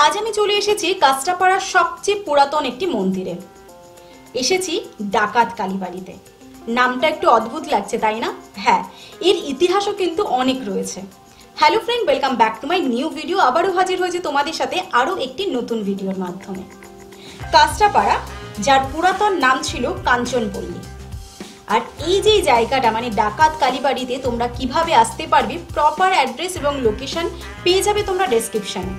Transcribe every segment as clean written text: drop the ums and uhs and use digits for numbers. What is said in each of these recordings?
আজ আমি চলে এসেছি কাস্টাপাড়ার সবচেয়ে পুরাতন একটি মন্দিরে। এসেছি ডাকাত কালীবাড়িতে। নামটা একটু অদ্ভুত লাগছে, তাই না? হ্যাঁ, এর ইতিহাসও কিন্তু অনেক রয়েছে। Hello friend, welcome back to my new video. আবারও হাজির হয়েছে তোমাদের সাথে আরও একটি নতুন ভিডিওর মাধ্যমে। কাস্টাপাড়া, যার পুরাতন নাম ছিল কাঞ্চনপল্লী। আর এই যে জায়গাটা মানে ডাকাত কালীবাড়িতে তোমরা কিভাবে আসতে পারবে, প্রপার অ্যাড্রেস এবং লোকেশন পেয়ে যাবে তোমরা ডেসক্রিপশনে।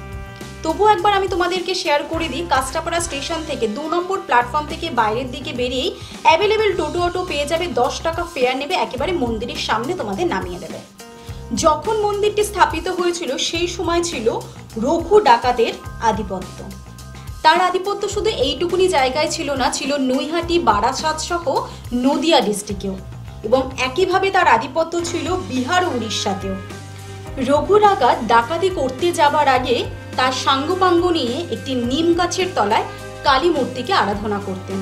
তবুও একবার আমি তোমাদেরকে শেয়ার করে দিই। কাস্টাপাড়া স্টেশন থেকে 2 নম্বর প্ল্যাটফর্ম থেকে বাইরের দিকে বেরিয়েই অ্যাভেলেবেল টোটো অটো পেয়ে যাবে। 10 টাকা ফেয়ার নেবে, একেবারে মন্দিরের সামনে তোমাদের নামিয়ে দেবে। যখন মন্দিরটি স্থাপিত হয়েছিল সেই সময় ছিল রঘু ডাকাতের আধিপত্য। তার আধিপত্য শুধু এইটুকুনি জায়গায় ছিল না, ছিল নৈহাটি, বারাসাত সহ নদিয়া ডিস্ট্রিক্টেও, এবং একইভাবে তার আধিপত্য ছিল বিহার ও উড়িষ্যাতেও। রঘু ডাকাত ডাকাতি করতে যাবার আগে তার সাঙ্গপাঙ্গ নিয়ে একটি নিম গাছের তলায় কালী মূর্তিকে আরাধনা করতেন,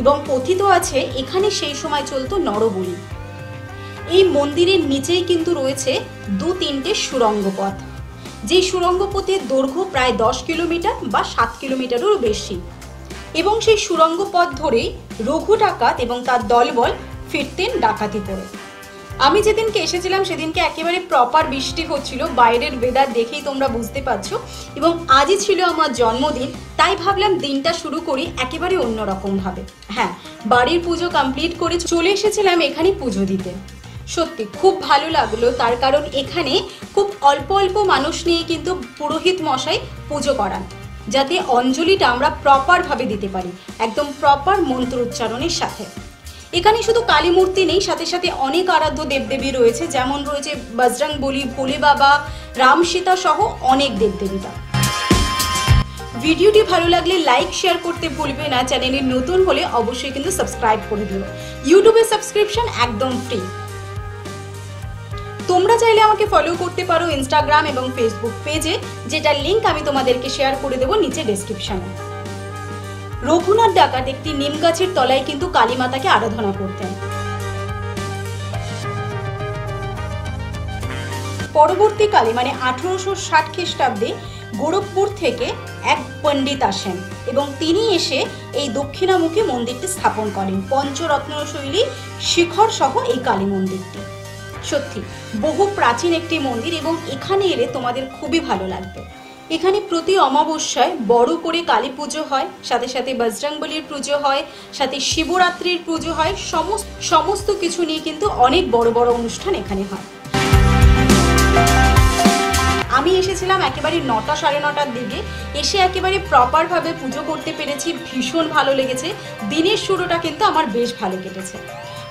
এবং কথিত আছে এখানে সেই সময় চলতো নরবলি। এই মন্দিরের নিচেই কিন্তু রয়েছে 2-3টে সুড়ঙ্গ পথ, যে সুড়ঙ্গ পথের দৈর্ঘ্য প্রায় 10 কিলোমিটার বা 7 কিলোমিটারেরও বেশি, এবং সেই সুড়ঙ্গ পথ ধরেই রঘু ডাকাত এবং তার দলবল ফিরতেন ডাকাতি করে। আমি যেদিনকে এসেছিলাম সেদিনকে একেবারে প্রপার বৃষ্টি হচ্ছিল, বাইরের ওয়েদার দেখেই তোমরা বুঝতে পারছো, এবং আজই ছিল আমার জন্মদিন, তাই ভাবলাম দিনটা শুরু করি একেবারে অন্যরকম ভাবে। হ্যাঁ, বাড়ির পুজো কমপ্লিট করে চলে এসেছিলাম এখানে পুজো দিতে। সত্যি খুব ভালো লাগলো, তার কারণ এখানে খুব অল্প অল্প মানুষ নিয়ে কিন্তু পুরোহিত মশাই পুজো করান, যাতে অঞ্জলিটা আমরা প্রপার ভাবে দিতে পারি, একদম প্রপার মন্ত্র উচ্চারণের সাথে। এখানে শুধু কালী মূর্তি নেই, সাথে সাথে অনেক আরাধ্য দেবদেবী রয়েছে, যেমন রয়েছে বজরংবলী, ভোলে বাবা, রাম সীতা সহ অনেক দেবদেবীরা। ভিডিওটি ভালো লাগলে লাইক শেয়ার করতে ভুলবে না। চ্যানেলে নতুন হলে অবশ্যই কিন্তু সাবস্ক্রাইব করে দিও। ইউটিউবে সাবস্ক্রিপশন একদম ফ্রি। তোমরা চাইলে আমাকে ফলো করতে পারো ইনস্টাগ্রাম এবং ফেসবুক পেজে, যেটার লিংক আমি তোমাদেরকে শেয়ার করে দেবো নিচে ডেসক্রিপশনে। রঘুনাথ ডাকাত একটি নিম গাছের তলায় কিন্তু কালী মাতাকে আরাধনা করতেন। পরবর্তীকালে মানে 1860 খ্রিস্টাব্দে গোরখপুর থেকে এক পণ্ডিত আসেন, এবং তিনি এসে এই দক্ষিণামুখী মন্দিরটি স্থাপন করেন, পঞ্চরত্ন শৈলী শিখর সহ এই কালী মন্দিরটি। সত্যি বহু প্রাচীন একটি মন্দির, এবং এখানে এলে তোমাদের খুবই ভালো লাগবে। এখানে প্রতি অমাবস্যায় বড় করে কালী পুজো হয়, সাথে সাথে বজরংবলীর পুজো হয়, সাথে শিবরাত্রির পুজো হয়, সমস্ত কিছু নিয়ে কিন্তু অনেক বড় বড় অনুষ্ঠান এখানে হয়। আমি এসেছিলাম একেবারে 9টা সাড়ে 9টার দিকে, এসে একেবারে প্রপারভাবে পুজো করতে পেরেছি, ভীষণ ভালো লেগেছে। দিনের শুরুটা কিন্তু আমার বেশ ভালো কেটেছে।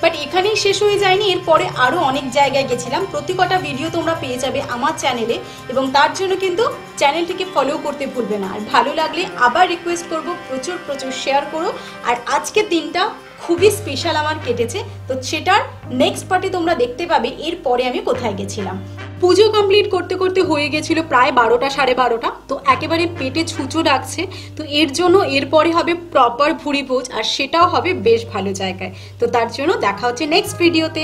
বাট এখানেই শেষ হয়ে যায়নি, এরপরে আরও অনেক জায়গায় গেছিলাম। প্রতি কটা ভিডিও তোমরা পেয়ে যাবে আমার চ্যানেলে, এবং তার জন্য কিন্তু চ্যানেলটিকে ফলো করতে ভুলবে না। আর ভালো লাগলে আবার রিকোয়েস্ট করব, প্রচুর প্রচুর শেয়ার করো। আর আজকের দিনটা খুবই স্পেশাল আমার কেটেছে, তো সেটার নেক্সট পার্টে তোমরা দেখতে পাবে এরপরে আমি কোথায় গেছিলাম। পুজো কমপ্লিট করতে করতে হয়ে গেছিল প্রায় 12টা সাড়ে 12টা, তো একেবারে পেটে ছুঁচো ডাকছে। তো এর জন্য এরপরে হবে প্রপার ভুড়ি ভোজ, আর সেটাও হবে বেশ ভালো জায়গায়। তো তার জন্য দেখা হচ্ছে নেক্সট ভিডিওতে।